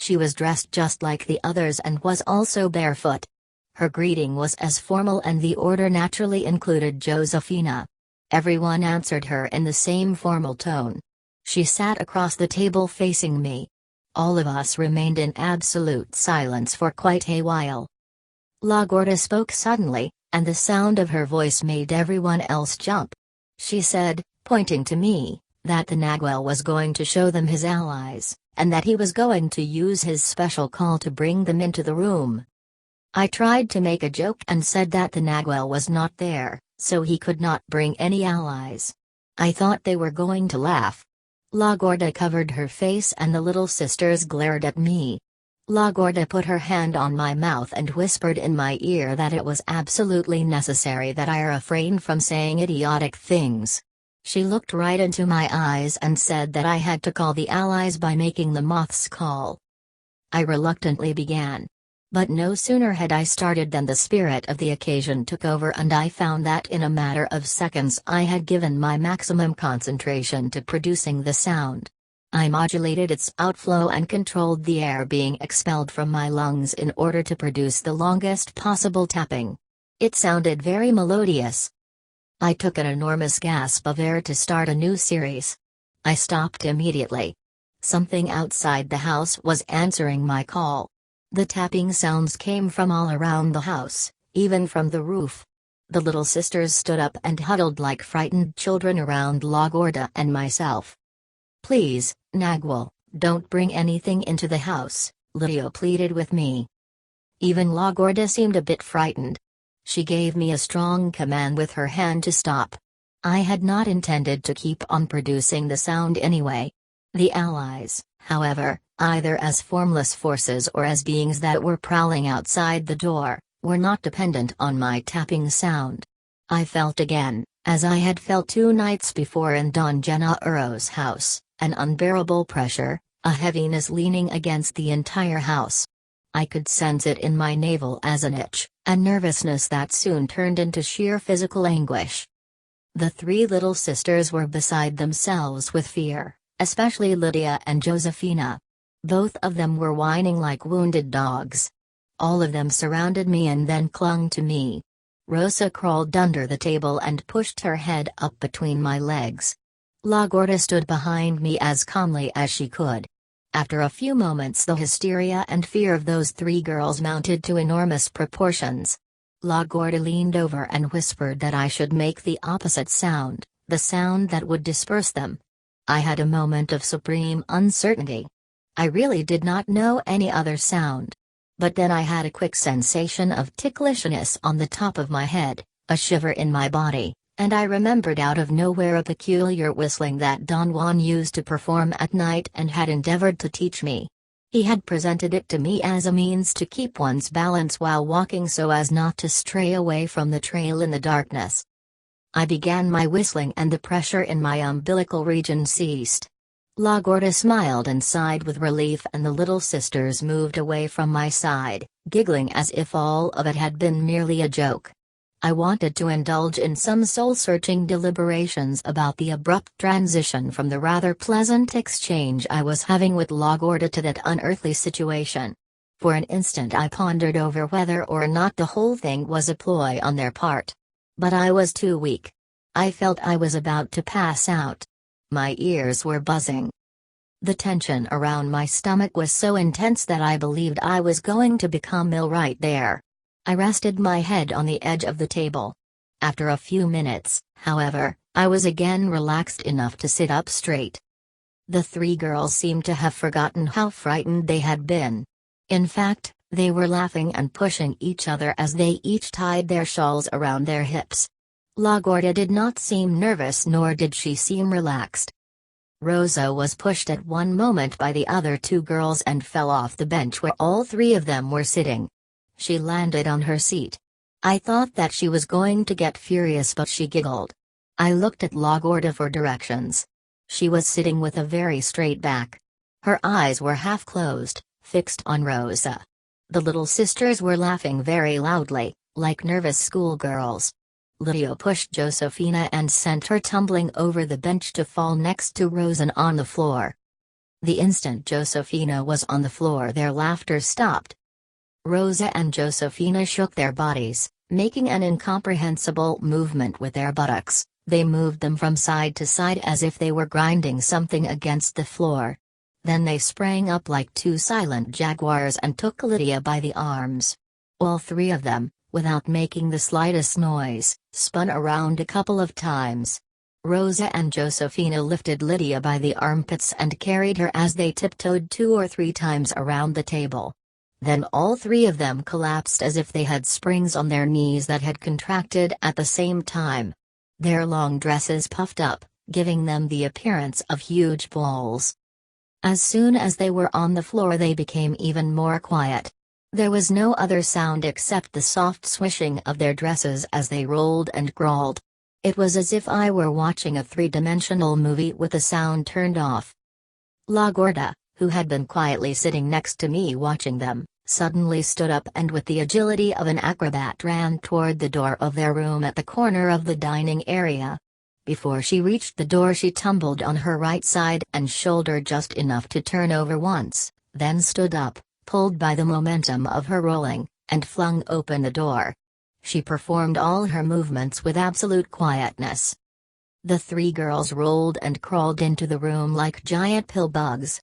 She was dressed just like the others and was also barefoot. Her greeting was as formal, and the order naturally included Josefina. Everyone answered her in the same formal tone. She sat across the table facing me. All of us remained in absolute silence for quite a while. La Gorda spoke suddenly, and the sound of her voice made everyone else jump. She said, pointing to me, that the Nagual was going to show them his allies, and that he was going to use his special call to bring them into the room. I tried to make a joke and said that the Nagual was not there, so he could not bring any allies. I thought they were going to laugh. La Gorda covered her face and the little sisters glared at me. La Gorda put her hand on my mouth and whispered in my ear that it was absolutely necessary that I refrain from saying idiotic things. She looked right into my eyes and said that I had to call the allies by making the moths call. I reluctantly began. But no sooner had I started than the spirit of the occasion took over, and I found that in a matter of seconds I had given my maximum concentration to producing the sound. I modulated its outflow and controlled the air being expelled from my lungs in order to produce the longest possible tapping. It sounded very melodious. I took an enormous gasp of air to start a new series. I stopped immediately. Something outside the house was answering my call. The tapping sounds came from all around the house, even from the roof. The little sisters stood up and huddled like frightened children around La Gorda and myself. "Please, Nagual, don't bring anything into the house," Lydia pleaded with me. Even La Gorda seemed a bit frightened. She gave me a strong command with her hand to stop. I had not intended to keep on producing the sound anyway. The allies, however, either as formless forces or as beings that were prowling outside the door, were not dependent on my tapping sound. I felt again, as I had felt 2 nights before in Don Gennaro's house, an unbearable pressure, a heaviness leaning against the entire house. I could sense it in my navel as an itch, a nervousness that soon turned into sheer physical anguish. The 3 little sisters were beside themselves with fear, especially Lydia and Josefina. Both of them were whining like wounded dogs. All of them surrounded me and then clung to me. Rosa crawled under the table and pushed her head up between my legs. La Gorda stood behind me as calmly as she could. After a few moments the hysteria and fear of those 3 girls mounted to enormous proportions. La Gorda leaned over and whispered that I should make the opposite sound, the sound that would disperse them. I had a moment of supreme uncertainty. I really did not know any other sound. But then I had a quick sensation of ticklishness on the top of my head, a shiver in my body, and I remembered out of nowhere a peculiar whistling that Don Juan used to perform at night and had endeavored to teach me. He had presented it to me as a means to keep one's balance while walking so as not to stray away from the trail in the darkness. I began my whistling and the pressure in my umbilical region ceased. La Gorda smiled and sighed with relief, and the little sisters moved away from my side, giggling as if all of it had been merely a joke. I wanted to indulge in some soul-searching deliberations about the abrupt transition from the rather pleasant exchange I was having with La Gorda to that unearthly situation. For an instant I pondered over whether or not the whole thing was a ploy on their part. But I was too weak. I felt I was about to pass out. My ears were buzzing. The tension around my stomach was so intense that I believed I was going to become ill right there. I rested my head on the edge of the table. After a few minutes, however, I was again relaxed enough to sit up straight. The 3 girls seemed to have forgotten how frightened they had been. In fact, they were laughing and pushing each other as they each tied their shawls around their hips. La Gorda did not seem nervous, nor did she seem relaxed. Rosa was pushed at one moment by the other 2 girls and fell off the bench where all 3 of them were sitting. She landed on her seat. I thought that she was going to get furious, but she giggled. I looked at La Gorda for directions. She was sitting with a very straight back. Her eyes were half closed, fixed on Rosa. The little sisters were laughing very loudly, like nervous schoolgirls. Lydia pushed Josefina and sent her tumbling over the bench to fall next to Rosa on the floor. The instant Josefina was on the floor, their laughter stopped. Rosa and Josefina shook their bodies, making an incomprehensible movement with their buttocks. They moved them from side to side as if they were grinding something against the floor. Then they sprang up like two silent jaguars and took Lydia by the arms. All three of them, without making the slightest noise, spun around a couple of times. Rosa and Josefina lifted Lydia by the armpits and carried her as they tiptoed 2 or 3 times around the table. Then all three of them collapsed as if they had springs on their knees that had contracted at the same time. Their long dresses puffed up, giving them the appearance of huge balls. As soon as they were on the floor, they became even more quiet. There was no other sound except the soft swishing of their dresses as they rolled and crawled. It was as if I were watching a 3-dimensional movie with the sound turned off. La Gorda, who had been quietly sitting next to me watching them, suddenly stood up and with the agility of an acrobat ran toward the door of their room at the corner of the dining area. Before she reached the door, she tumbled on her right side and shouldered just enough to turn over once, then stood up, pulled by the momentum of her rolling, and flung open the door. She performed all her movements with absolute quietness. The 3 girls rolled and crawled into the room like giant pill bugs.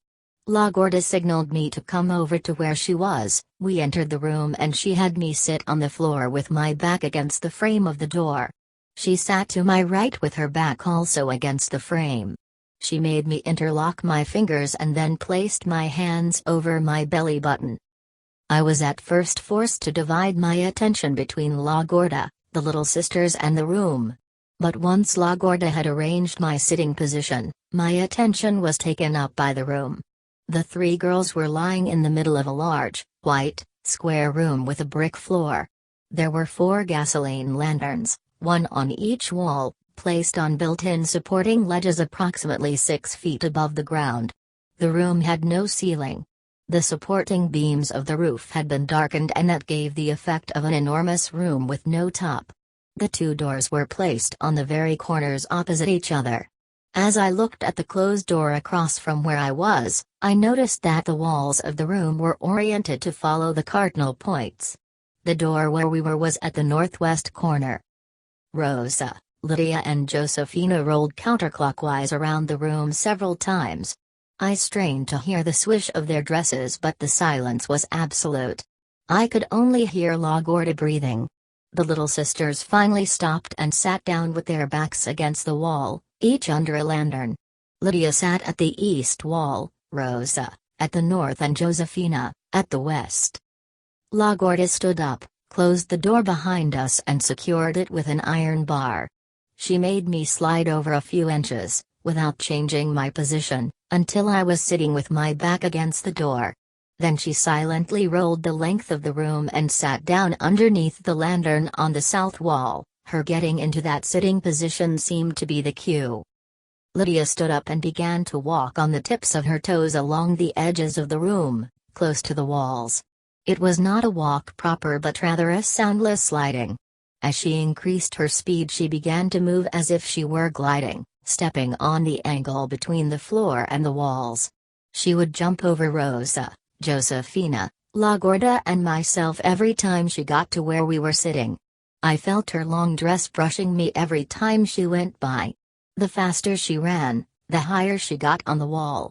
La Gorda signaled me to come over to where she was. We entered the room and she had me sit on the floor with my back against the frame of the door. She sat to my right with her back also against the frame. She made me interlock my fingers and then placed my hands over my belly button. I was at first forced to divide my attention between La Gorda, the little sisters and the room. But once La Gorda had arranged my sitting position, my attention was taken up by the room. The 3 girls were lying in the middle of a large, white, square room with a brick floor. There were 4 gasoline lanterns, 1 on each wall, placed on built-in supporting ledges approximately 6 feet above the ground. The room had no ceiling. The supporting beams of the roof had been darkened and that gave the effect of an enormous room with no top. The 2 doors were placed on the very corners opposite each other. As I looked at the closed door across from where I was, I noticed that the walls of the room were oriented to follow the cardinal points. The door where we were was at the northwest corner. Rosa, Lydia and Josefina rolled counterclockwise around the room several times. I strained to hear the swish of their dresses, but the silence was absolute. I could only hear La Gorda breathing. The little sisters finally stopped and sat down with their backs against the wall, each under a lantern. Lydia sat at the east wall, Rosa, at the north and Josefina, at the west. La Gorda stood up, closed the door behind us and secured it with an iron bar. She made me slide over a few inches, without changing my position, until I was sitting with my back against the door. Then she silently rolled the length of the room and sat down underneath the lantern on the south wall. Her getting into that sitting position seemed to be the cue. Lydia stood up and began to walk on the tips of her toes along the edges of the room, close to the walls. It was not a walk proper but rather a soundless sliding. As she increased her speed, she began to move as if she were gliding, stepping on the angle between the floor and the walls. She would jump over Rosa, Josefina, La Gorda and myself every time she got to where we were sitting. I felt her long dress brushing me every time she went by. The faster she ran, the higher she got on the wall.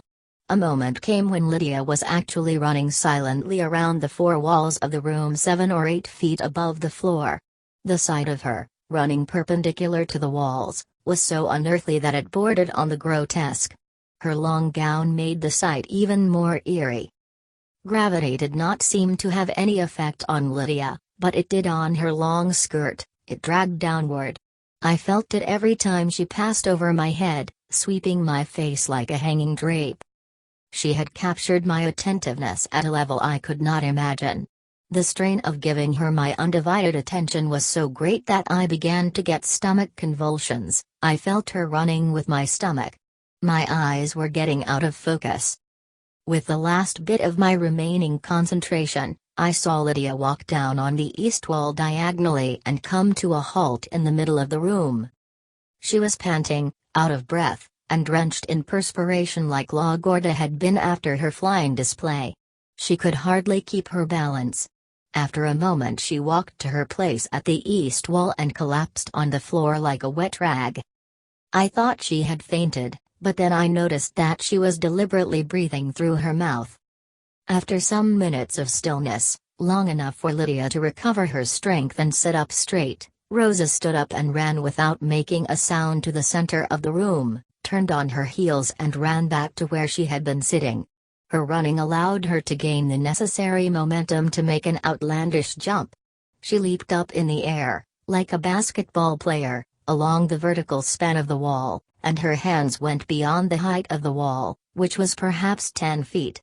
A moment came when Lydia was actually running silently around the 4 walls of the room 7 or 8 feet above the floor. The sight of her, running perpendicular to the walls, was so unearthly that it bordered on the grotesque. Her long gown made the sight even more eerie. Gravity did not seem to have any effect on Lydia, but it did on her long skirt. It dragged downward. I felt it every time she passed over my head, sweeping my face like a hanging drape. She had captured my attentiveness at a level I could not imagine. The strain of giving her my undivided attention was so great that I began to get stomach convulsions. I felt her running with my stomach. My eyes were getting out of focus. With the last bit of my remaining concentration, I saw Lydia walk down on the east wall diagonally and come to a halt in the middle of the room. She was panting, out of breath, and drenched in perspiration like La Gorda had been after her flying display. She could hardly keep her balance. After a moment she walked to her place at the east wall and collapsed on the floor like a wet rag. I thought she had fainted, but then I noticed that she was deliberately breathing through her mouth. After some minutes of stillness, long enough for Lydia to recover her strength and sit up straight, Rosa stood up and ran without making a sound to the center of the room, turned on her heels and ran back to where she had been sitting. Her running allowed her to gain the necessary momentum to make an outlandish jump. She leaped up in the air, like a basketball player, along the vertical span of the wall, and her hands went beyond the height of the wall, which was perhaps 10 feet.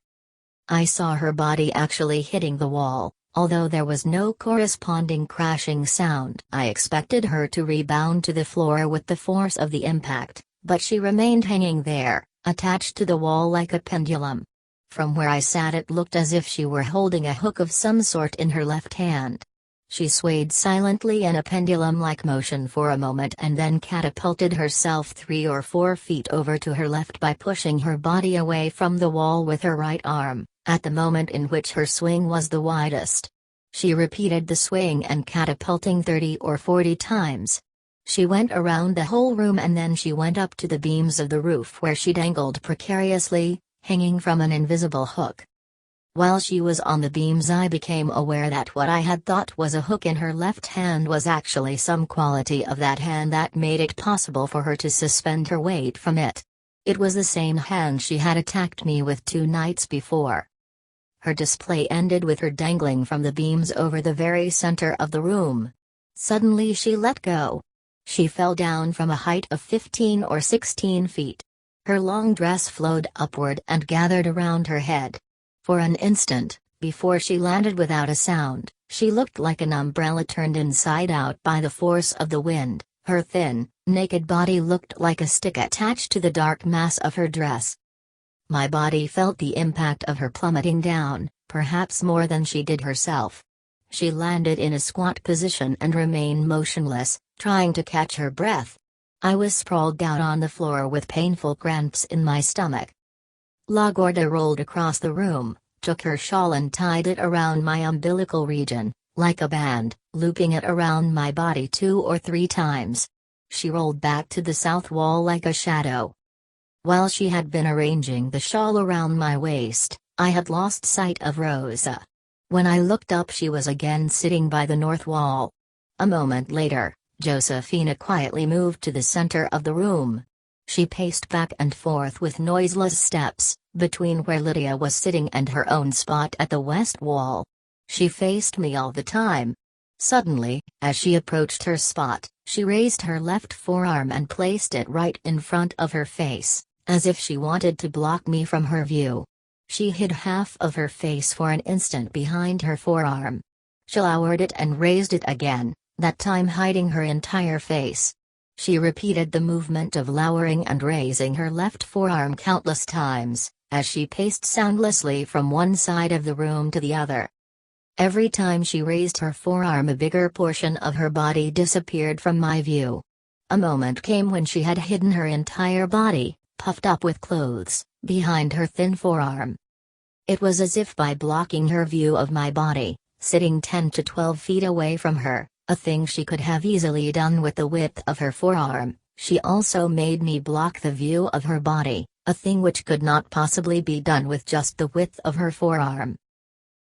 I saw her body actually hitting the wall, although there was no corresponding crashing sound. I expected her to rebound to the floor with the force of the impact, but she remained hanging there, attached to the wall like a pendulum. From where I sat it looked as if she were holding a hook of some sort in her left hand. She swayed silently in a pendulum-like motion for a moment and then catapulted herself 3 or 4 feet over to her left by pushing her body away from the wall with her right arm, at the moment in which her swing was the widest. She repeated the swaying and catapulting 30 or 40 times. She went around the whole room and then she went up to the beams of the roof where she dangled precariously, hanging from an invisible hook. While she was on the beams I became aware that what I had thought was a hook in her left hand was actually some quality of that hand that made it possible for her to suspend her weight from it. It was the same hand she had attacked me with 2 nights before. Her display ended with her dangling from the beams over the very center of the room. Suddenly she let go. She fell down from a height of 15 or 16 feet. Her long dress flowed upward and gathered around her head. For an instant, before she landed without a sound, she looked like an umbrella turned inside out by the force of the wind. Her thin, naked body looked like a stick attached to the dark mass of her dress. My body felt the impact of her plummeting down, perhaps more than she did herself. She landed in a squat position and remained motionless, trying to catch her breath. I was sprawled down on the floor with painful cramps in my stomach. La Gorda rolled across the room, took her shawl and tied it around my umbilical region, like a band, looping it around my body 2 or 3 times. She rolled back to the south wall like a shadow. While she had been arranging the shawl around my waist, I had lost sight of Rosa. When I looked up she was again sitting by the north wall. A moment later, Josefina quietly moved to the center of the room. She paced back and forth with noiseless steps, between where Lydia was sitting and her own spot at the west wall. She faced me all the time. Suddenly, as she approached her spot, she raised her left forearm and placed it right in front of her face, as if she wanted to block me from her view. She hid half of her face for an instant behind her forearm. She lowered it and raised it again, that time hiding her entire face. She repeated the movement of lowering and raising her left forearm countless times, as she paced soundlessly from one side of the room to the other. Every time she raised her forearm a bigger portion of her body disappeared from my view. A moment came when she had hidden her entire body, puffed up with clothes, behind her thin forearm. It was as if by blocking her view of my body, sitting 10 to 12 feet away from her, a thing she could have easily done with the width of her forearm, she also made me block the view of her body, a thing which could not possibly be done with just the width of her forearm.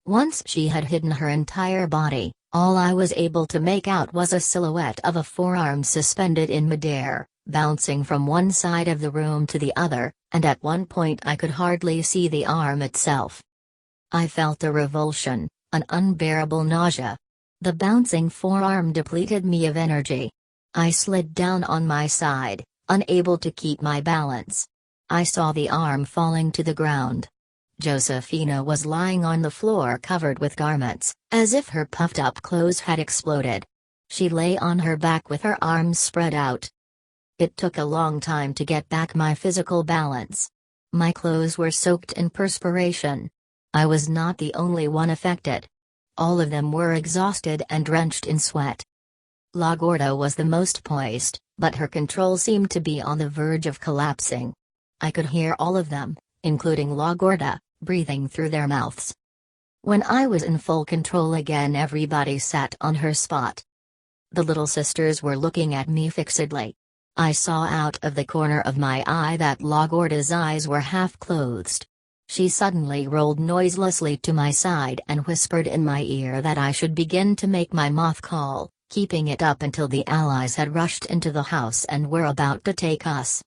Once she had hidden her entire body, all I was able to make out was a silhouette of a forearm suspended in midair, bouncing from one side of the room to the other, and at one point I could hardly see the arm itself. I felt a revulsion, an unbearable nausea. The bouncing forearm depleted me of energy. I slid down on my side, unable to keep my balance. I saw the arm falling to the ground. Josefina was lying on the floor covered with garments, as if her puffed-up clothes had exploded. She lay on her back with her arms spread out. It took a long time to get back my physical balance. My clothes were soaked in perspiration. I was not the only one affected. All of them were exhausted and drenched in sweat. La Gorda was the most poised, but her control seemed to be on the verge of collapsing. I could hear all of them, including La Gorda, breathing through their mouths. When I was in full control again, everybody sat on her spot. The little sisters were looking at me fixedly. I saw out of the corner of my eye that La Gorda's eyes were half closed. She suddenly rolled noiselessly to my side and whispered in my ear that I should begin to make my moth call, keeping it up until the Allies had rushed into the house and were about to take us.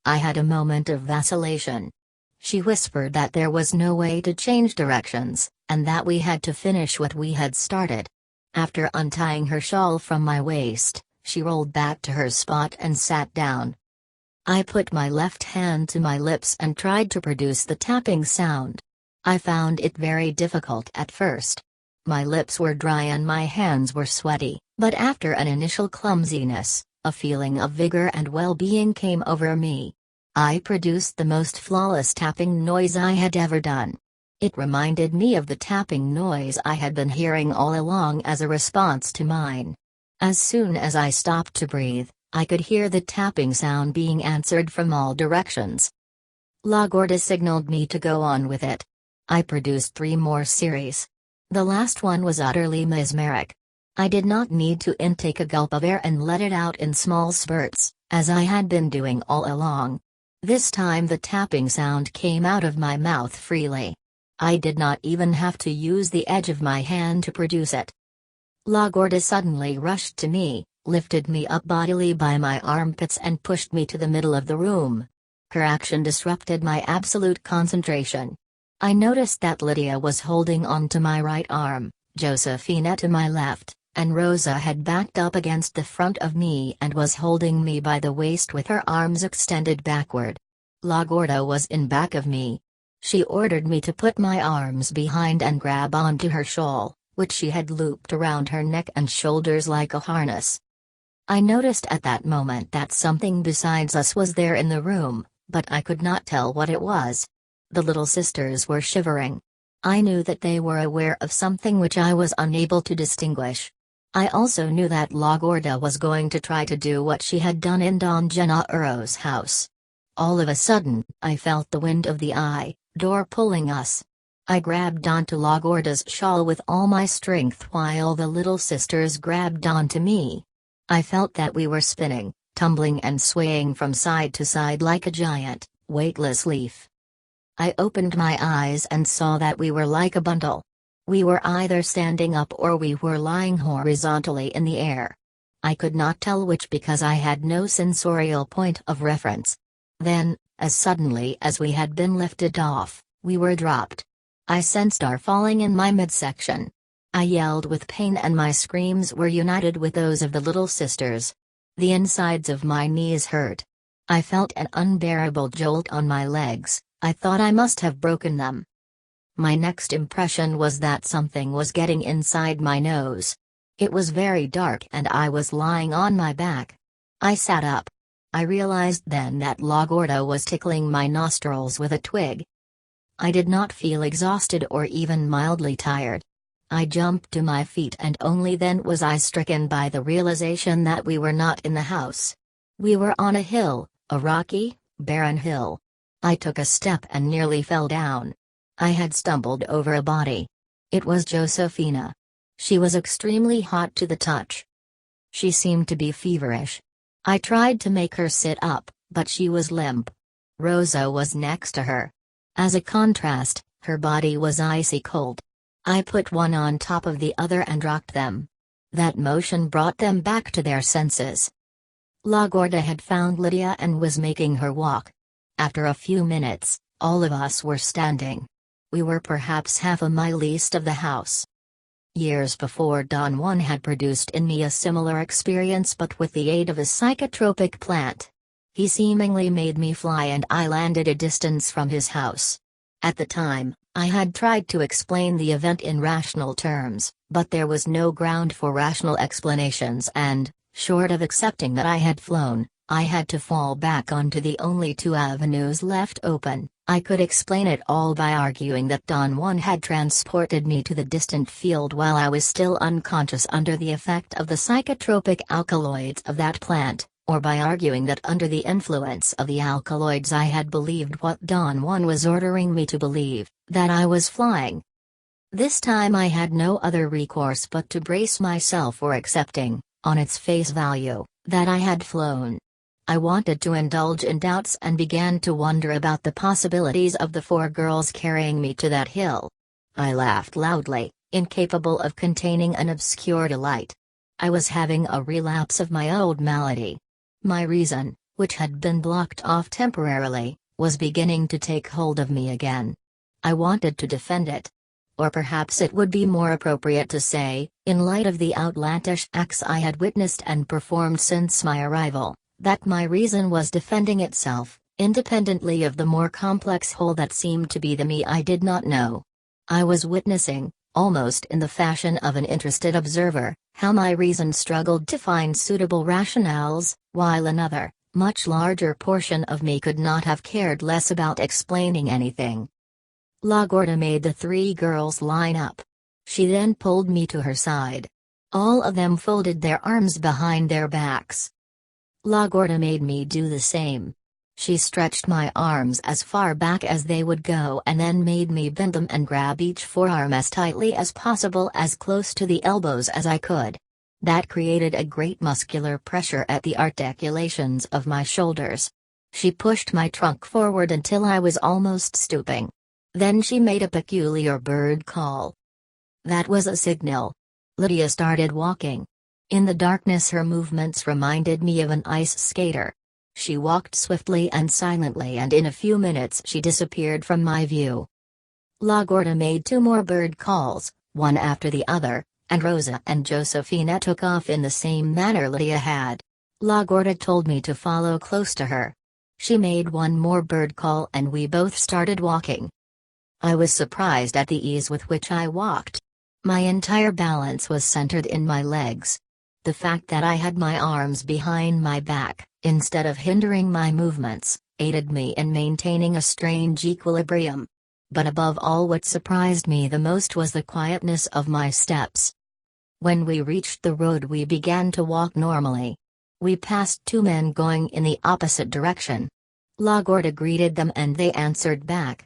I had a moment of vacillation. She whispered that there was no way to change directions, and that we had to finish what we had started. After untying her shawl from my waist, she rolled back to her spot and sat down. I put my left hand to my lips and tried to produce the tapping sound. I found it very difficult at first. My lips were dry and my hands were sweaty, but after an initial clumsiness, a feeling of vigor and well-being came over me. I produced the most flawless tapping noise I had ever done. It reminded me of the tapping noise I had been hearing all along as a response to mine. As soon as I stopped to breathe, I could hear the tapping sound being answered from all directions. La Gorda signaled me to go on with it. I produced 3 more series. The last one was utterly mesmeric. I did not need to intake a gulp of air and let it out in small spurts, as I had been doing all along. This time the tapping sound came out of my mouth freely. I did not even have to use the edge of my hand to produce it. La Gorda suddenly rushed to me, lifted me up bodily by my armpits and pushed me to the middle of the room. Her action disrupted my absolute concentration. I noticed that Lydia was holding on to my right arm, Josefina to my left, and Rosa had backed up against the front of me and was holding me by the waist with her arms extended backward. La Gorda was in back of me. She ordered me to put my arms behind and grab onto her shawl, which she had looped around her neck and shoulders like a harness. I noticed at that moment that something besides us was there in the room, but I could not tell what it was. The little sisters were shivering. I knew that they were aware of something which I was unable to distinguish. I also knew that La Gorda was going to try to do what she had done in Don Gennaro's house. All of a sudden, I felt the wind of the door pulling us. I grabbed onto La Gorda's shawl with all my strength while the little sisters grabbed onto me. I felt that we were spinning, tumbling and swaying from side to side like a giant, weightless leaf. I opened my eyes and saw that we were like a bundle. We were either standing up or we were lying horizontally in the air. I could not tell which because I had no sensorial point of reference. Then, as suddenly as we had been lifted off, we were dropped. I sensed our falling in my midsection. I yelled with pain and my screams were united with those of the little sisters. The insides of my knees hurt. I felt an unbearable jolt on my legs. I thought I must have broken them. My next impression was that something was getting inside my nose. It was very dark and I was lying on my back. I sat up. I realized then that La Gorda was tickling my nostrils with a twig. I did not feel exhausted or even mildly tired. I jumped to my feet and only then was I stricken by the realization that we were not in the house. We were on a hill, a rocky, barren hill. I took a step and nearly fell down. I had stumbled over a body. It was Josefina. She was extremely hot to the touch. She seemed to be feverish. I tried to make her sit up, but she was limp. Rosa was next to her. As a contrast, her body was icy cold. I put one on top of the other and rocked them. That motion brought them back to their senses. La Gorda had found Lydia and was making her walk. After a few minutes, all of us were standing. We were perhaps half a mile east of the house. Years before Don Juan had produced in me a similar experience but with the aid of a psychotropic plant. He seemingly made me fly and I landed a distance from his house. At the time, I had tried to explain the event in rational terms, but there was no ground for rational explanations and, short of accepting that I had flown, I had to fall back onto the only 2 avenues left open. I could explain it all by arguing that Don Juan had transported me to the distant field while I was still unconscious under the effect of the psychotropic alkaloids of that plant, or by arguing that under the influence of the alkaloids I had believed what Don Juan was ordering me to believe, that I was flying. This time I had no other recourse but to brace myself for accepting, on its face value, that I had flown. I wanted to indulge in doubts and began to wonder about the possibilities of the 4 girls carrying me to that hill. I laughed loudly, incapable of containing an obscure delight. I was having a relapse of my old malady. My reason, which had been blocked off temporarily, was beginning to take hold of me again. I wanted to defend it. Or perhaps it would be more appropriate to say, in light of the outlandish acts I had witnessed and performed since my arrival, that my reason was defending itself, independently of the more complex whole that seemed to be the me I did not know. I was witnessing, almost in the fashion of an interested observer, how my reason struggled to find suitable rationales, while another, much larger portion of me could not have cared less about explaining anything. La Gorda made the 3 girls line up. She then pulled me to her side. All of them folded their arms behind their backs. La Gorda made me do the same. She stretched my arms as far back as they would go and then made me bend them and grab each forearm as tightly as possible, as close to the elbows as I could. That created a great muscular pressure at the articulations of my shoulders. She pushed my trunk forward until I was almost stooping. Then she made a peculiar bird call. That was a signal. Lydia started walking. In the darkness her movements reminded me of an ice skater. She walked swiftly and silently, and in a few minutes she disappeared from my view. La Gorda made 2 more bird calls, one after the other, and Rosa and Josefina took off in the same manner Lydia had. La Gorda told me to follow close to her. She made 1 more bird call and we both started walking. I was surprised at the ease with which I walked. My entire balance was centered in my legs. The fact that I had my arms behind my back, instead of hindering my movements, aided me in maintaining a strange equilibrium. But above all, what surprised me the most was the quietness of my steps. When we reached the road we began to walk normally. We passed 2 men going in the opposite direction. La Gorda greeted them and they answered back.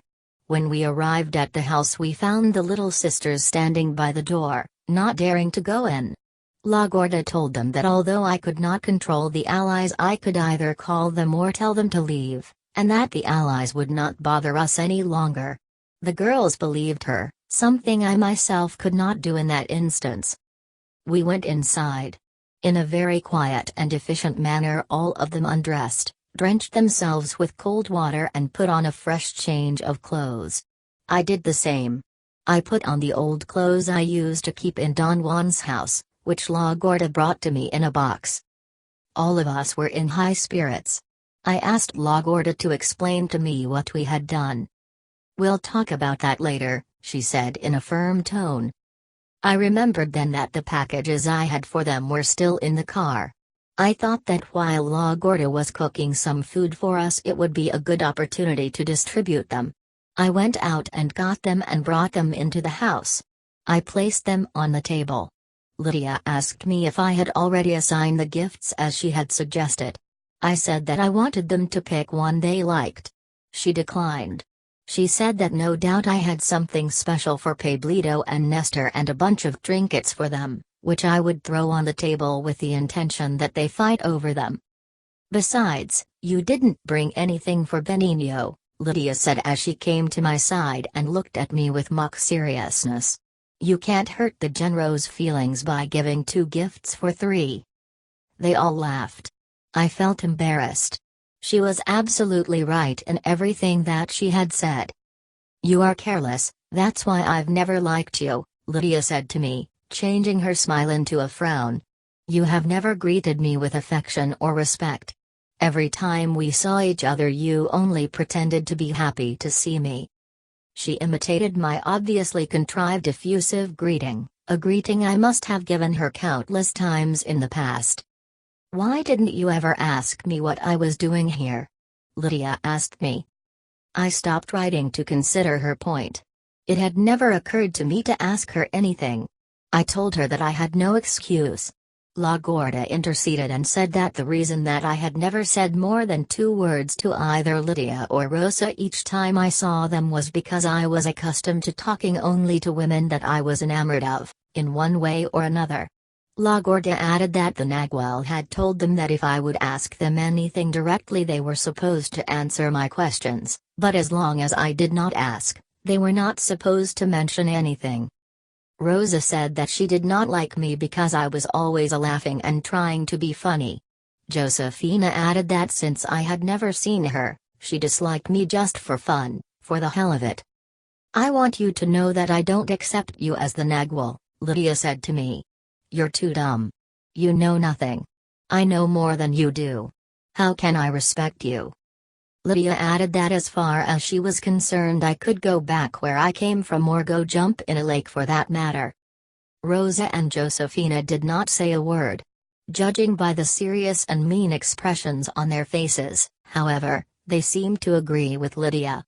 When we arrived at the house we found the little sisters standing by the door, not daring to go in. La Gorda told them that although I could not control the allies I could either call them or tell them to leave, and that the allies would not bother us any longer. The girls believed her, something I myself could not do in that instance. We went inside. In a very quiet and efficient manner all of them undressed, drenched themselves with cold water and put on a fresh change of clothes. I did the same. I put on the old clothes I used to keep in Don Juan's house, which La Gorda brought to me in a box. All of us were in high spirits. I asked La Gorda to explain to me what we had done. "We'll talk about that later," she said in a firm tone. I remembered then that the packages I had for them were still in the car. I thought that while La Gorda was cooking some food for us it would be a good opportunity to distribute them. I went out and got them and brought them into the house. I placed them on the table. Lydia asked me if I had already assigned the gifts as she had suggested. I said that I wanted them to pick one they liked. She declined. She said that no doubt I had something special for Pablito and Nestor and a bunch of trinkets for them, which I would throw on the table with the intention that they fight over them. "Besides, you didn't bring anything for Benigno," Lydia said as she came to my side and looked at me with mock seriousness. "You can't hurt the Genro's feelings by giving 2 gifts for 3. They all laughed. I felt embarrassed. She was absolutely right in everything that she had said. "You are careless, that's why I've never liked you," Lydia said to me, changing her smile into a frown. "You have never greeted me with affection or respect. Every time we saw each other you only pretended to be happy to see me." She imitated my obviously contrived effusive greeting, a greeting I must have given her countless times in the past. "Why didn't you ever ask me what I was doing here?" Lydia asked me. I stopped writing to consider her point. It had never occurred to me to ask her anything. I told her that I had no excuse. La Gorda interceded and said that the reason that I had never said more than 2 words to either Lydia or Rosa each time I saw them was because I was accustomed to talking only to women that I was enamored of, in one way or another. La Gorda added that the Nagual had told them that if I would ask them anything directly they were supposed to answer my questions, but as long as I did not ask, they were not supposed to mention anything. Rosa said that she did not like me because I was always laughing and trying to be funny. Josefina added that since I had never seen her, she disliked me just for fun, for the hell of it. "I want you to know that I don't accept you as the Nagual," Lydia said to me. "You're too dumb. You know nothing. I know more than you do. How can I respect you?" Lydia added that as far as she was concerned I could go back where I came from or go jump in a lake for that matter. Rosa and Josefina did not say a word. Judging by the serious and mean expressions on their faces, however, they seemed to agree with Lydia.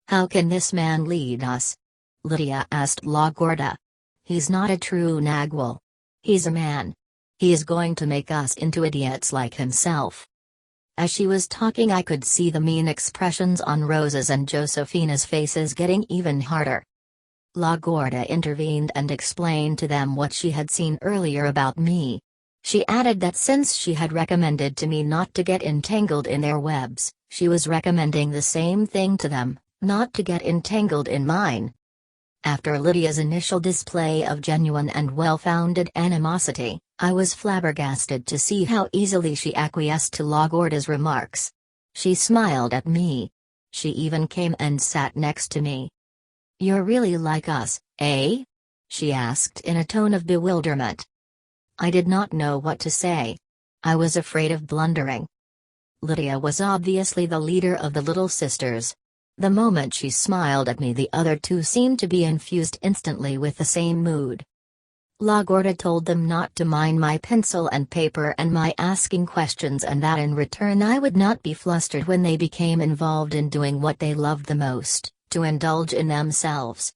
"How can this man lead us?" Lydia asked La Gorda. "He's not a true Nagual. He's a man. He is going to make us into idiots like himself." As she was talking I could see the mean expressions on Rosa's and Josefina's faces getting even harder. La Gorda intervened and explained to them what she had seen earlier about me. She added that since she had recommended to me not to get entangled in their webs, she was recommending the same thing to them, not to get entangled in mine. After Lydia's initial display of genuine and well-founded animosity, I was flabbergasted to see how easily she acquiesced to La Gorda's remarks. She smiled at me. She even came and sat next to me. "You're really like us, eh?" she asked in a tone of bewilderment. I did not know what to say. I was afraid of blundering. Lydia was obviously the leader of the little sisters. The moment she smiled at me the other two seemed to be infused instantly with the same mood. La Gorda told them not to mind my pencil and paper and my asking questions and that in return I would not be flustered when they became involved in doing what they loved the most, to indulge in themselves.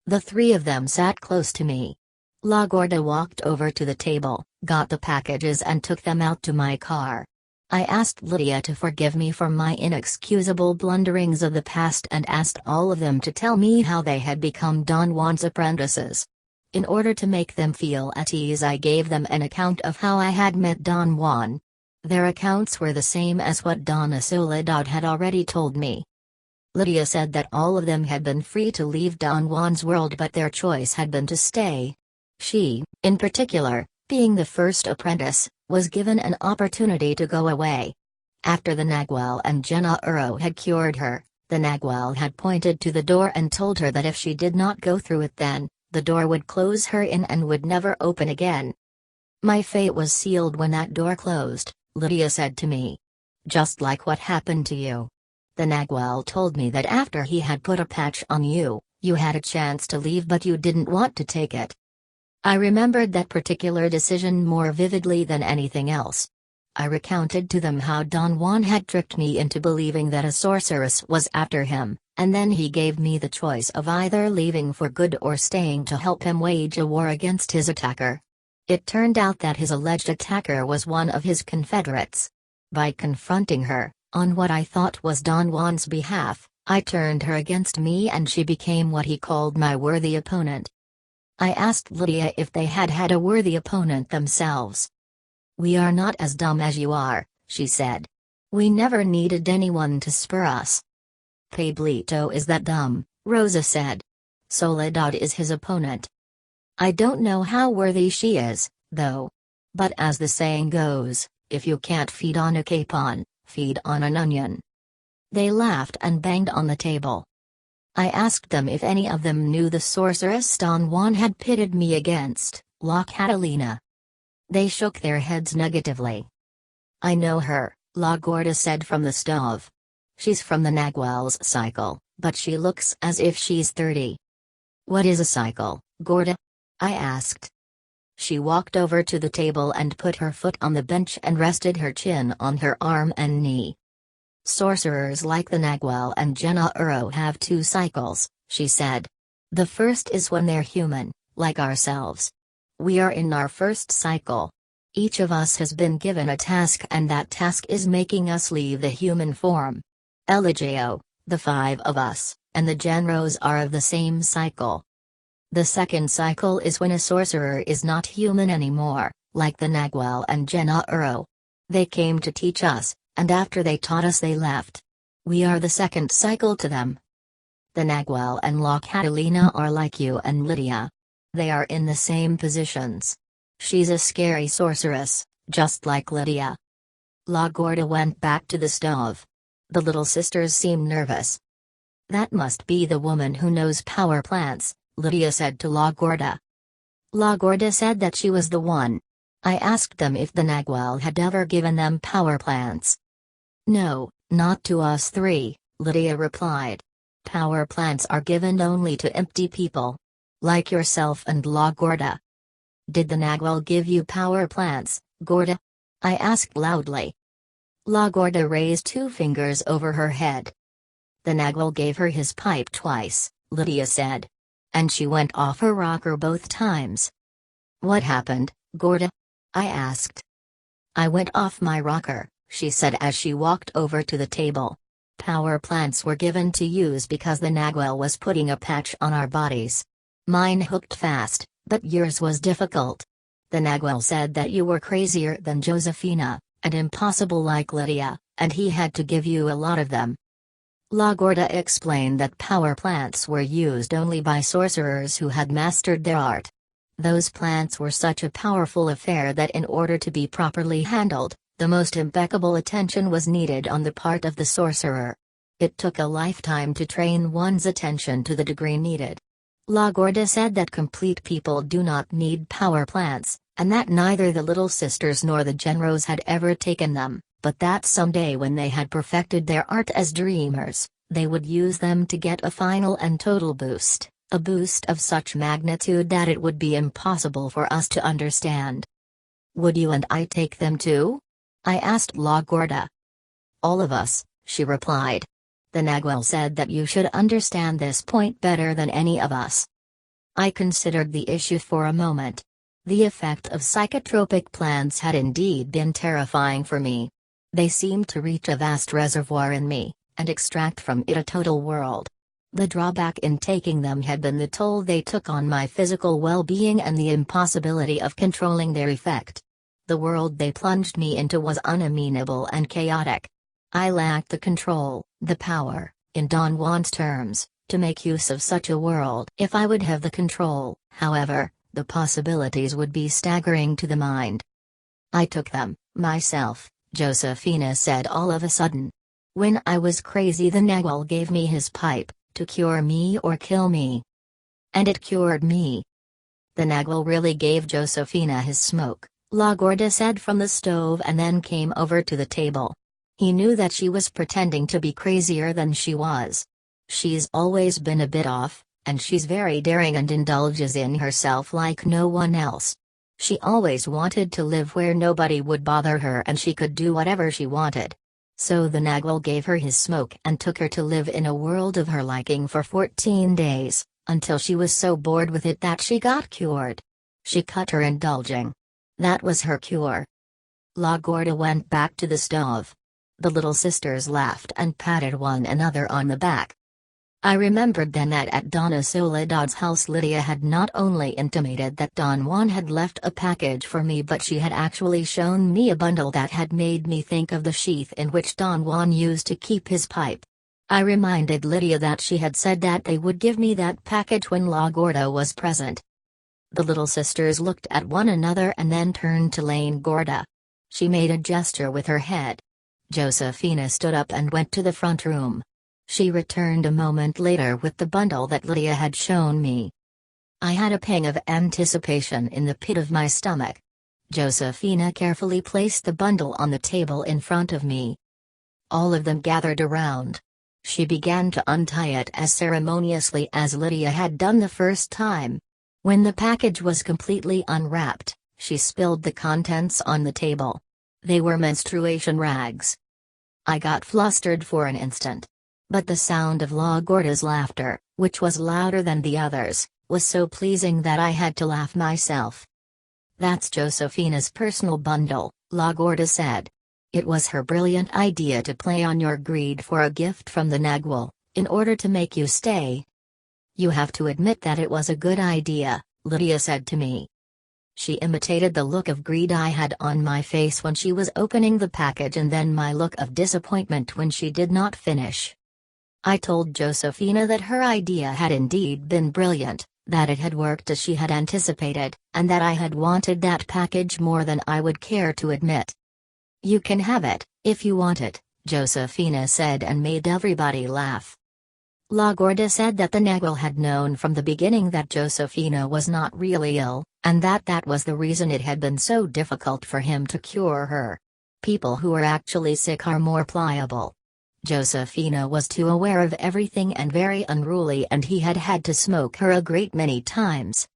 The 3 of them sat close to me. La Gorda walked over to the table, got the packages and took them out to my car. I asked Lydia to forgive me for my inexcusable blunderings of the past and asked all of them to tell me how they had become Don Juan's apprentices. In order to make them feel at ease I gave them an account of how I had met Don Juan. Their accounts were the same as what Donna Soledad had already told me. Lydia said that all of them had been free to leave Don Juan's world but their choice had been to stay. She, in particular, being the first apprentice, was given an opportunity to go away. After the Nagual and Gennaro had cured her, the Nagual had pointed to the door and told her that if she did not go through it then, the door would close her in and would never open again. "My fate was sealed when that door closed," Lydia said to me. "Just like what happened to you. The Nagual told me that after he had put a patch on you, you had a chance to leave but you didn't want to take it." I remembered that particular decision more vividly than anything else. I recounted to them how Don Juan had tricked me into believing that a sorceress was after him, and then he gave me the choice of either leaving for good or staying to help him wage a war against his attacker. It turned out that his alleged attacker was one of his confederates. By confronting her, on what I thought was Don Juan's behalf, I turned her against me and she became what he called my worthy opponent. I asked Lydia if they had had a worthy opponent themselves. "We are not as dumb as you are," she said. "We never needed anyone to spur us." "Pablito is that dumb," Rosa said. "Soledad is his opponent. I don't know how worthy she is, though. But as the saying goes, if you can't feed on a capon, feed on an onion." They laughed and banged on the table. I asked them if any of them knew the sorceress Don Juan had pitted me against, La Catalina. They shook their heads negatively. "I know her," La Gorda said from the stove. "She's from the Nagual's cycle, but she looks as if she's 30. "What is a cycle, Gorda?" I asked. She walked over to the table and put her foot on the bench and rested her chin on her arm and knee. "Sorcerers like the Nagual and Gennaro have 2 cycles," she said. "The first is when they're human, like ourselves. We are in our first cycle. Each of us has been given a task, and that task is making us leave the human form. Eligio, the 5 of us, and the Genros are of the same cycle. The second cycle is when a sorcerer is not human anymore, like the Nagual and Genaro. They came to teach us, and after they taught us they left. We are the second cycle to them. The Nagual and La Catalina are like you and Lydia. They are in the same positions. She's a scary sorceress, just like Lydia. La Gorda went back to the stove. The little sisters seemed nervous. That must be the woman who knows power plants, Lydia said to La Gorda. La Gorda said that she was the one. I asked them if the Nagual had ever given them power plants. No, not to us 3, Lydia replied. Power plants are given only to empty people. Like yourself and La Gorda. Did the Nagual give you power plants, Gorda? I asked loudly. La Gorda raised 2 fingers over her head. The Nagual gave her his pipe twice, Lydia said. And she went off her rocker both times. What happened, Gorda? I asked. I went off my rocker, she said as she walked over to the table. Power plants were given to use because the Nagual was putting a patch on our bodies. Mine hooked fast, but yours was difficult. The Nagual said that you were crazier than Josefina, and impossible like Lydia, and he had to give you a lot of them. La Gorda explained that power plants were used only by sorcerers who had mastered their art. Those plants were such a powerful affair that in order to be properly handled, the most impeccable attention was needed on the part of the sorcerer. It took a lifetime to train one's attention to the degree needed. La Gorda said that complete people do not need power plants, and that neither the little sisters nor the Genros had ever taken them, but that someday when they had perfected their art as dreamers, they would use them to get a final and total boost, a boost of such magnitude that it would be impossible for us to understand. Would you and I take them too? I asked La Gorda. All of us, she replied. The Nagual said that you should understand this point better than any of us. I considered the issue for a moment. The effect of psychotropic plants had indeed been terrifying for me. They seemed to reach a vast reservoir in me, and extract from it a total world. The drawback in taking them had been the toll they took on my physical well-being and the impossibility of controlling their effect. The world they plunged me into was unamenable and chaotic. I lacked the control, the power, in Don Juan's terms, to make use of such a world. If I would have the control, however, the possibilities would be staggering to the mind. I took them, myself, Josefina said all of a sudden. When I was crazy the Nagual gave me his pipe, to cure me or kill me. And it cured me. The Nagual really gave Josefina his smoke, La Gorda said from the stove and then came over to the table. He knew that she was pretending to be crazier than she was. She's always been a bit off, and she's very daring and indulges in herself like no one else. She always wanted to live where nobody would bother her and she could do whatever she wanted. So the Nagual gave her his smoke and took her to live in a world of her liking for 14 days, until she was so bored with it that she got cured. She cut her indulging. That was her cure. La Gorda went back to the stove. The little sisters laughed and patted one another on the back. I remembered then that at Donna Soledad's house Lydia had not only intimated that Don Juan had left a package for me but she had actually shown me a bundle that had made me think of the sheath in which Don Juan used to keep his pipe. I reminded Lydia that she had said that they would give me that package when La Gorda was present. The little sisters looked at one another and then turned to Lane Gorda. She made a gesture with her head. Josefina stood up and went to the front room. She returned a moment later with the bundle that Lydia had shown me. I had a pang of anticipation in the pit of my stomach. Josefina carefully placed the bundle on the table in front of me. All of them gathered around. She began to untie it as ceremoniously as Lydia had done the first time. When the package was completely unwrapped, she spilled the contents on the table. They were menstruation rags. I got flustered for an instant. But the sound of La Gorda's laughter, which was louder than the others, was so pleasing that I had to laugh myself. That's Josefina's personal bundle, LaGuardia said. It was her brilliant idea to play on your greed for a gift from the Nagual, in order to make you stay. You have to admit that it was a good idea, Lydia said to me. She imitated the look of greed I had on my face when she was opening the package and then my look of disappointment when she did not finish. I told Josefina that her idea had indeed been brilliant, that it had worked as she had anticipated, and that I had wanted that package more than I would care to admit. You can have it, if you want it, Josefina said and made everybody laugh. LaGuardia said that the Nagual had known from the beginning that Josefina was not really ill, and that was the reason it had been so difficult for him to cure her. People who are actually sick are more pliable. Josefina was too aware of everything and very unruly, and he had had to smoke her a great many times.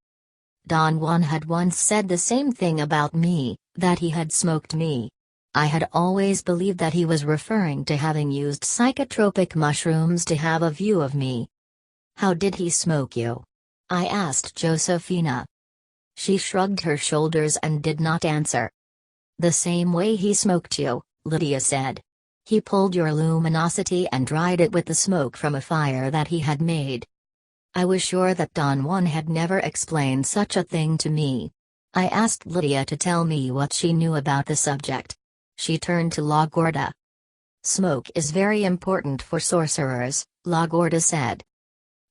Don Juan had once said the same thing about me, that he had smoked me. I had always believed that he was referring to having used psychotropic mushrooms to have a view of me. How did he smoke you? I asked Josefina. She shrugged her shoulders and did not answer. The same way he smoked you, Lydia said. He pulled your luminosity and dried it with the smoke from a fire that he had made. I was sure that Don Juan had never explained such a thing to me. I asked Lydia to tell me what she knew about the subject. She turned to LaGuardia. Smoke is very important for sorcerers, LaGuardia said.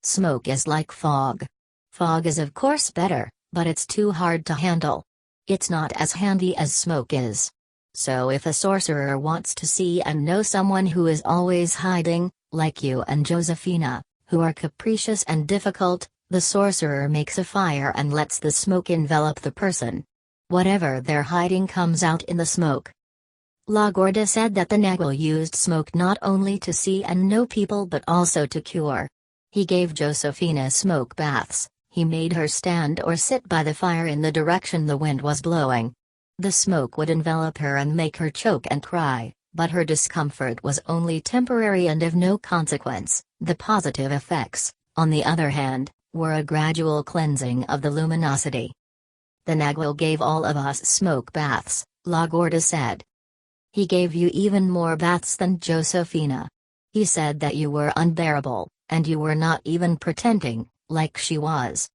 Smoke is like fog. Fog is of course better, but it's too hard to handle. It's not as handy as smoke is. So if a sorcerer wants to see and know someone who is always hiding, like you and Josefina, who are capricious and difficult, the sorcerer makes a fire and lets the smoke envelop the person. Whatever they're hiding comes out in the smoke. LaGuardia said that the Nagual used smoke not only to see and know people but also to cure. He gave Josefina smoke baths, he made her stand or sit by the fire in the direction the wind was blowing. The smoke would envelop her and make her choke and cry, but her discomfort was only temporary and of no consequence. The positive effects, on the other hand, were a gradual cleansing of the luminosity. The Nagual gave all of us smoke baths, LaGuardia said. He gave you even more baths than Josefina. He said that you were unbearable, and you were not even pretending, like she was.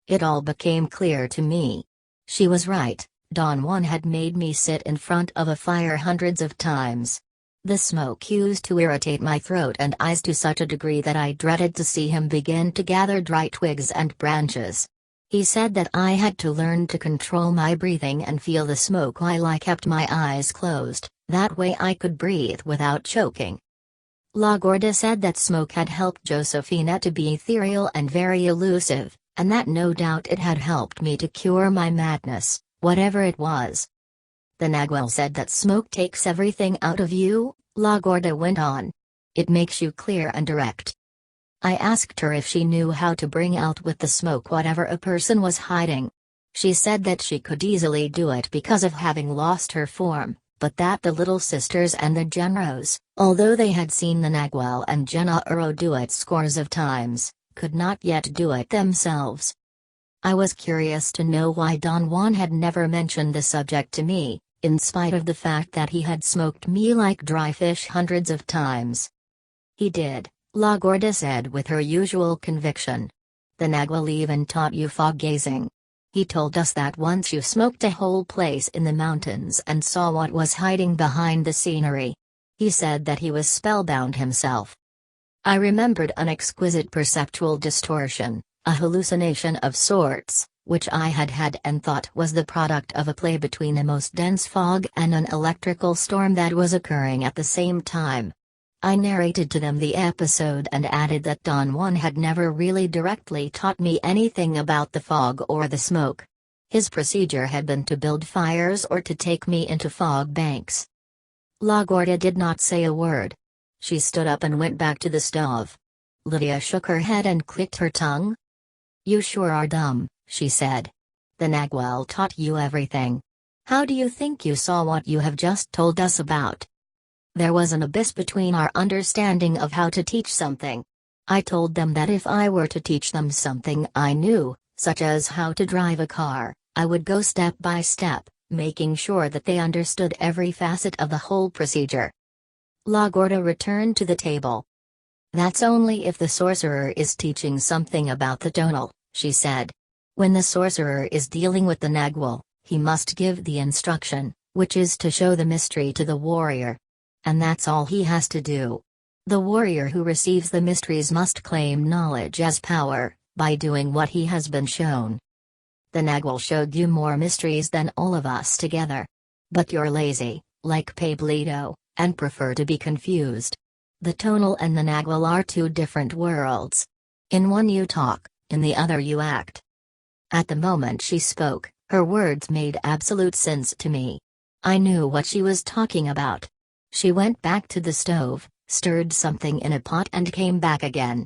It all became clear to me. She was right, Don Juan had made me sit in front of a fire hundreds of times. The smoke used to irritate my throat and eyes to such a degree that I dreaded to see him begin to gather dry twigs and branches. He said that I had to learn to control my breathing and feel the smoke while I kept my eyes closed, that way I could breathe without choking. LaGuardia said that smoke had helped Josefina to be ethereal and very elusive, and that no doubt it had helped me to cure my madness, whatever it was. The Nagual said that smoke takes everything out of you, LaGuardia went on. It makes you clear and direct. I asked her if she knew how to bring out with the smoke whatever a person was hiding. She said that she could easily do it because of having lost her form, but that the Little Sisters and the Genros, although they had seen the Nagual and Genaro do it scores of times, could not yet do it themselves. I was curious to know why Don Juan had never mentioned the subject to me, in spite of the fact that he had smoked me like dry fish hundreds of times. He did, LaGuardia said with her usual conviction. The Nagual even taught you fog gazing. He told us that once you smoked a whole place in the mountains and saw what was hiding behind the scenery. He said that he was spellbound himself. I remembered an exquisite perceptual distortion, a hallucination of sorts, which I had had and thought was the product of a play between a most dense fog and an electrical storm that was occurring at the same time. I narrated to them the episode and added that Don Juan had never really directly taught me anything about the fog or the smoke. His procedure had been to build fires or to take me into fog banks. LaGuardia did not say a word. She stood up and went back to the stove. Lydia shook her head and clicked her tongue. You sure are dumb, she said. The Nagual taught you everything. How do you think you saw what you have just told us about? There was an abyss between our understanding of how to teach something. I told them that if I were to teach them something I knew, such as how to drive a car, I would go step by step, making sure that they understood every facet of the whole procedure. La Gorda returned to the table. That's only if the sorcerer is teaching something about the tonal, she said. When the sorcerer is dealing with the Nagwal, he must give the instruction, which is to show the mystery to the warrior. And that's all he has to do. The warrior who receives the mysteries must claim knowledge as power, by doing what he has been shown. The Nagwal showed you more mysteries than all of us together. But you're lazy, like Pablito, and prefer to be confused. The tonal and the Nagwal are two different worlds. In one you talk, in the other you act. At the moment she spoke, her words made absolute sense to me. I knew what she was talking about. She went back to the stove, stirred something in a pot and came back again.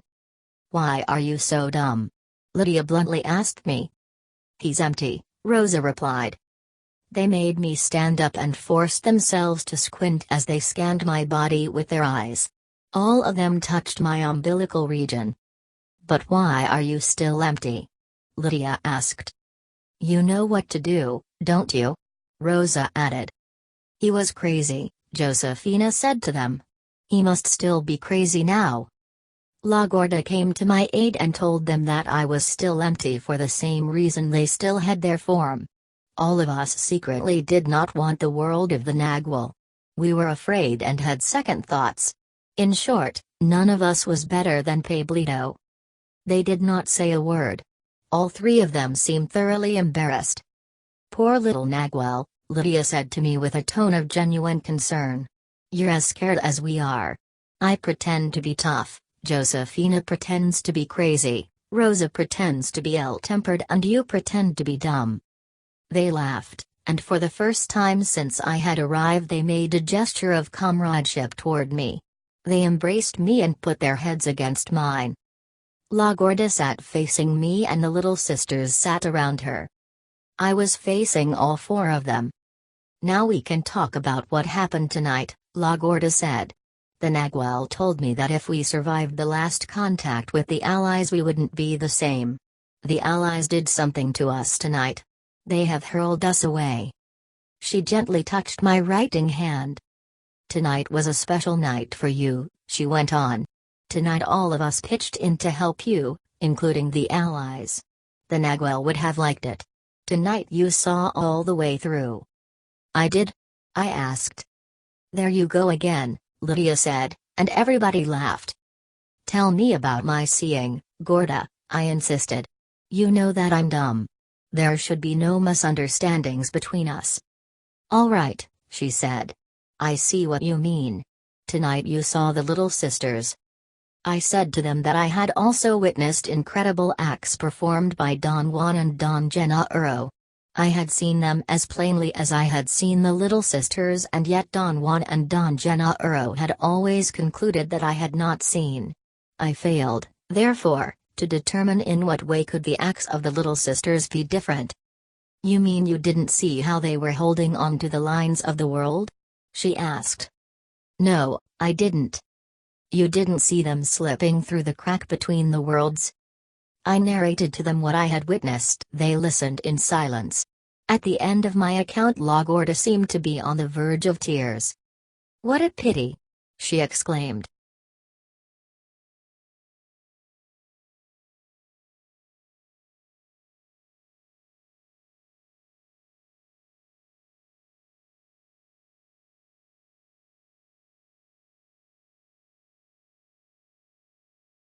"Why are you so dumb?" Lydia bluntly asked me. "He's empty," Rosa replied. They made me stand up and forced themselves to squint as they scanned my body with their eyes. All of them touched my umbilical region. "But why are you still empty?" Lydia asked. "You know what to do, don't you?" Rosa added. "He was crazy," Josefina said to them. "He must still be crazy now." La Gorda came to my aid and told them that I was still empty for the same reason they still had their form. All of us secretly did not want the world of the Nagwal. We were afraid and had second thoughts. In short, none of us was better than Pablito. They did not say a word. All three of them seemed thoroughly embarrassed. "Poor little Nagwal," Lydia said to me with a tone of genuine concern. "You're as scared as we are. I pretend to be tough, Josefina pretends to be crazy, Rosa pretends to be ill-tempered and you pretend to be dumb." They laughed, and for the first time since I had arrived they made a gesture of comradeship toward me. They embraced me and put their heads against mine. La Gorda sat facing me and the little sisters sat around her. I was facing all four of them. "Now we can talk about what happened tonight," La Gorda said. "The Nagwal told me that if we survived the last contact with the Allies we wouldn't be the same. The Allies did something to us tonight. They have hurled us away." She gently touched my writing hand. "Tonight was a special night for you," she went on. "Tonight all of us pitched in to help you, including the Allies. The Nagwal would have liked it. Tonight you saw all the way through." "I did?" I asked. "There you go again," Lydia said, and everybody laughed. "Tell me about my seeing, Gorda," I insisted. "You know that I'm dumb. There should be no misunderstandings between us." "All right," she said. "I see what you mean. Tonight you saw the little sisters." I said to them that I had also witnessed incredible acts performed by Don Juan and Don Gennaro. I had seen them as plainly as I had seen the little sisters, and yet Don Juan and Don Gennaro had always concluded that I had not seen. I failed, therefore, to determine in what way could the acts of the little sisters be different. "You mean you didn't see how they were holding on to the lines of the world?" she asked. "No, I didn't." "You didn't see them slipping through the crack between the worlds?" I narrated to them what I had witnessed. They listened in silence. At the end of my account La Gorda seemed to be on the verge of tears. "What a pity!" she exclaimed.